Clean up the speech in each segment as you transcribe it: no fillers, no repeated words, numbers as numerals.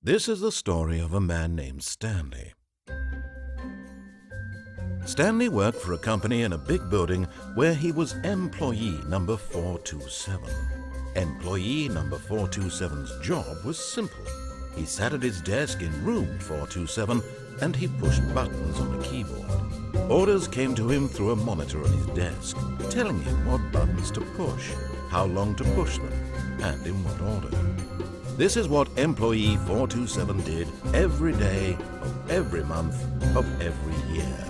This is the story of a man named Stanley. Stanley worked for a company in a big building where he was employee number 427. Employee number 427's job was simple. He sat at his desk in room 427 and he pushed buttons on a keyboard. Orders came to him through a monitor on his desk, telling him what buttons to push, how long to push them, and in what order. This is what employee 427 did every day of every month of every year.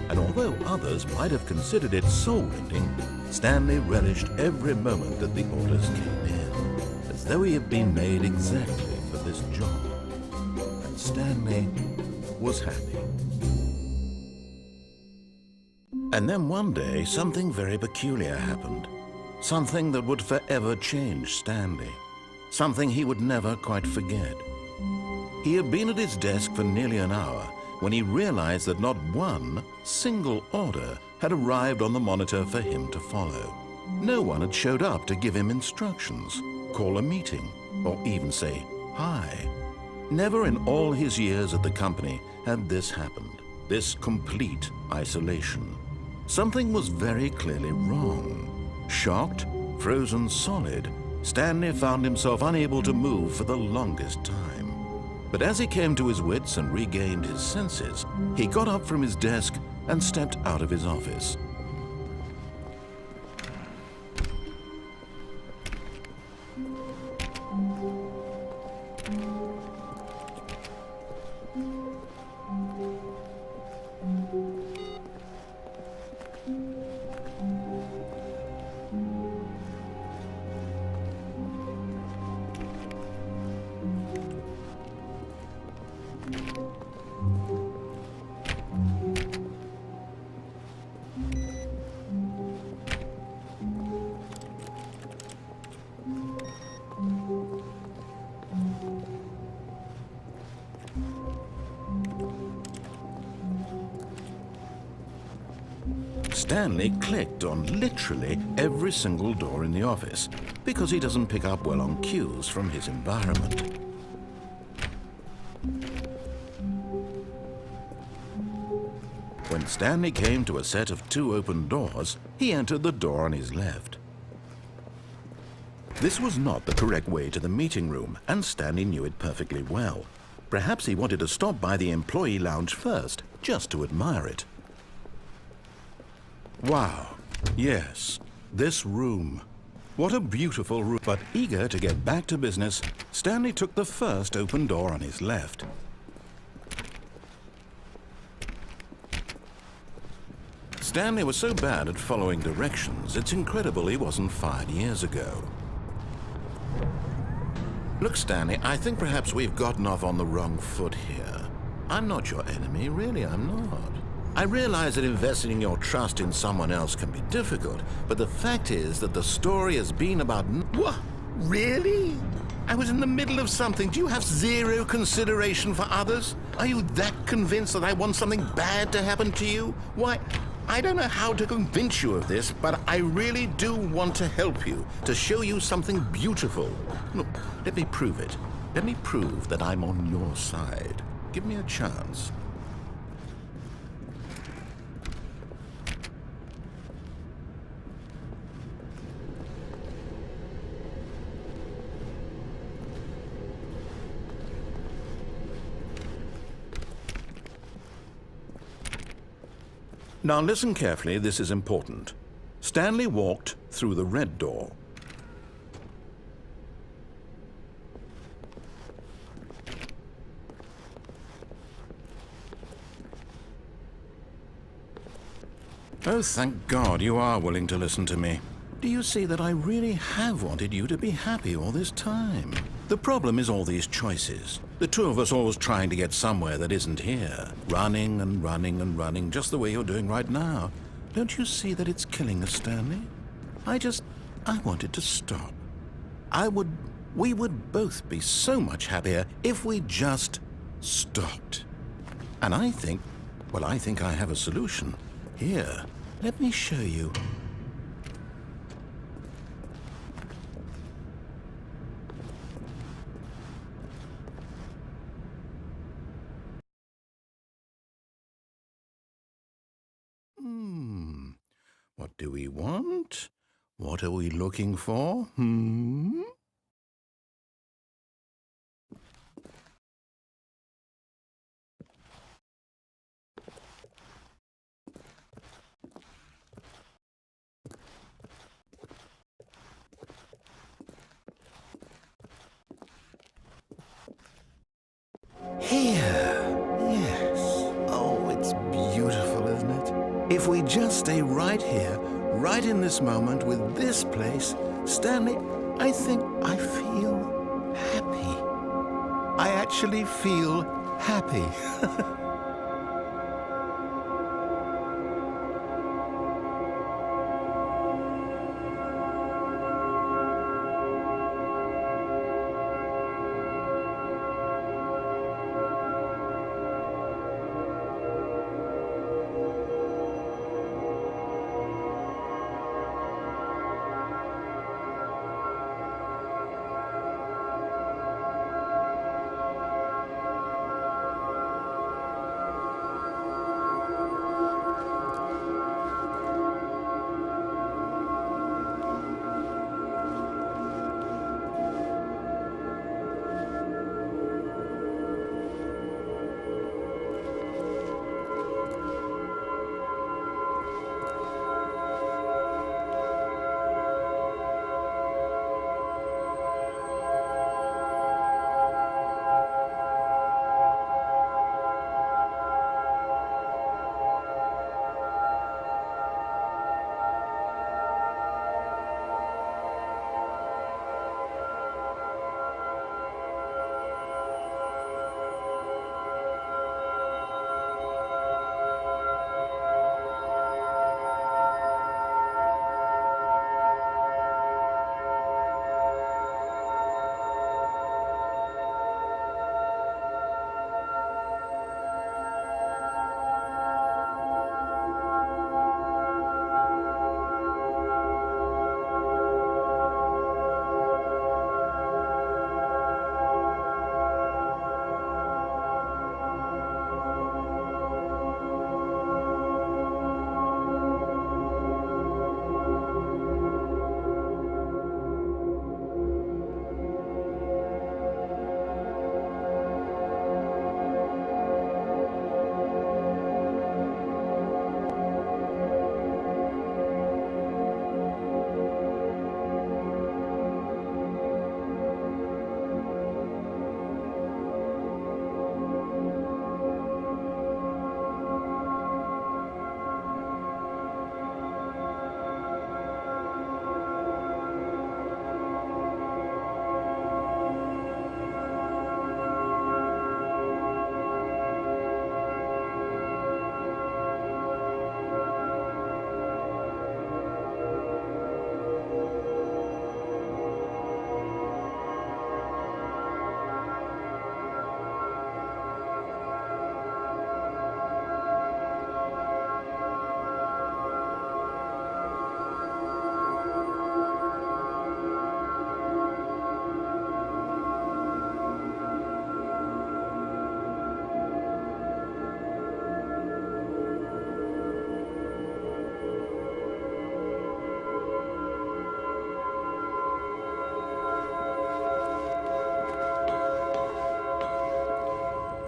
And although others might have considered it soul-rending, Stanley relished every moment that the orders came in, as though he had been made exactly for this job. And Stanley was happy. And then one day, something very peculiar happened. Something that would forever change Stanley. Something he would never quite forget. He had been at his desk for nearly an hour when he realized that not one single order had arrived on the monitor for him to follow. No one had showed up to give him instructions, call a meeting, or even say hi. Never in all his years at the company had this happened, this complete isolation. Something was very clearly wrong. Shocked, frozen solid, Stanley found himself unable to move for the longest time. But as he came to his wits and regained his senses, he got up from his desk and stepped out of his office. Stanley clicked on literally every single door in the office because he doesn't pick up well on cues from his environment. When Stanley came to a set of 2 open doors, he entered the door on his left. This was not the correct way to the meeting room, and Stanley knew it perfectly well. Perhaps he wanted to stop by the employee lounge first, just to admire it. Wow, yes, this room. What a beautiful room. But eager to get back to business, Stanley took the first open door on his left. Stanley was so bad at following directions, it's incredible he wasn't fired years ago. Look, Stanley, I think perhaps we've gotten off on the wrong foot here. I'm not your enemy, really, I'm not. I realize that investing your trust in someone else can be difficult, but the fact is that the story has been about... What? Really? I was in the middle of something. Do you have zero consideration for others? Are you that convinced that I want something bad to happen to you? Why, I don't know how to convince you of this, but I really do want to help you, to show you something beautiful. Look, let me prove it. Let me prove that I'm on your side. Give me a chance. Now listen carefully, this is important. Stanley walked through the red door. Oh, thank God you are willing to listen to me. Do you see that I really have wanted you to be happy all this time? The problem is all these choices. The two of us always trying to get somewhere that isn't here. Running and running and running, just the way you're doing right now. Don't you see that it's killing us, Stanley? I wanted to stop. We would both be so much happier if we just stopped. And I think I have a solution. Here, let me show you. What do we want? What are we looking for? Here. Yes. Oh, it's beautiful, isn't it? If we just stay right here, right in this moment with this place, Stanley, I think I feel happy. I actually feel happy.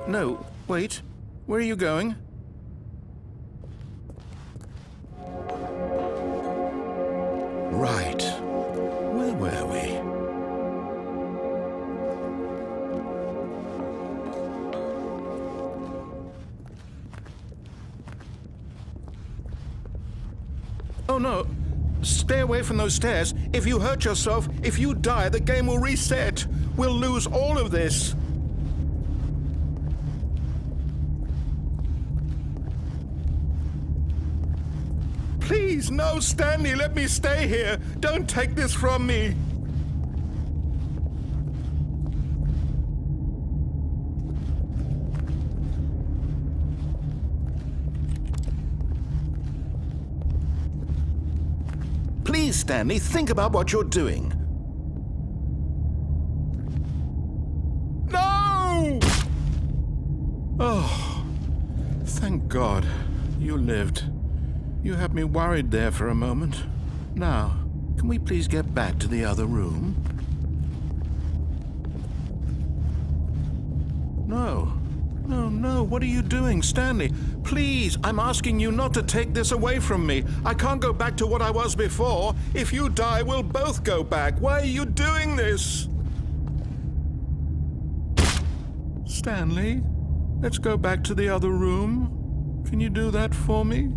No, wait. Where are you going? Right. Where were we? Oh no! Stay away from those stairs. If you hurt yourself, if you die, the game will reset. We'll lose all of this. Please, no, Stanley, let me stay here. Don't take this from me. Please, Stanley, think about what you're doing. No! Oh, thank God you lived. You had me worried there for a moment. Now, can we please get back to the other room? No. No, what are you doing, Stanley? Please, I'm asking you not to take this away from me. I can't go back to what I was before. If you die, we'll both go back. Why are you doing this? Stanley, let's go back to the other room. Can you do that for me?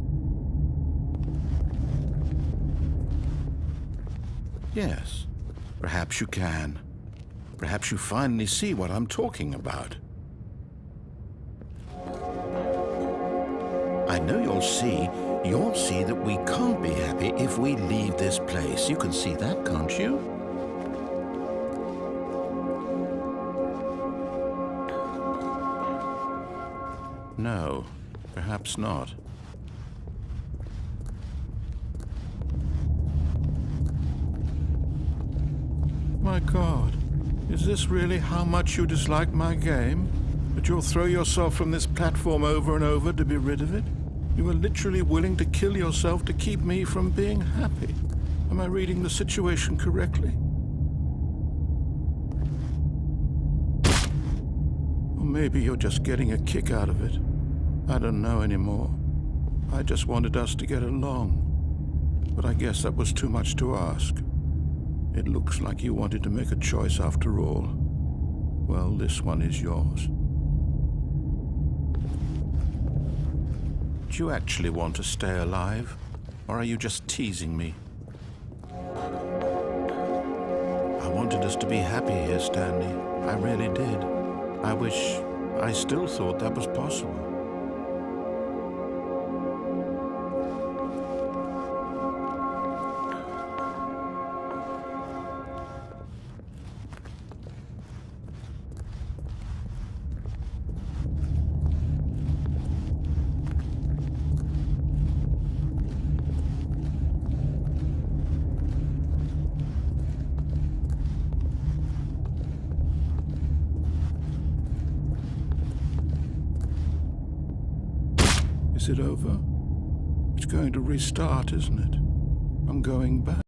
Yes, perhaps you can. Perhaps you finally see what I'm talking about. I know you'll see that we can't be happy if we leave this place. You can see that, can't you? No, perhaps not. My God, is this really how much you dislike my game? That you'll throw yourself from this platform over and over to be rid of it? You were literally willing to kill yourself to keep me from being happy. Am I reading the situation correctly? Or maybe you're just getting a kick out of it. I don't know anymore. I just wanted us to get along. But I guess that was too much to ask. It looks like you wanted to make a choice after all. Well, this one is yours. Do you actually want to stay alive? Or are you just teasing me? I wanted us to be happy here, Stanley. I really did. I wish I still thought that was possible. Is it over? It's going to restart, isn't it? I'm going back.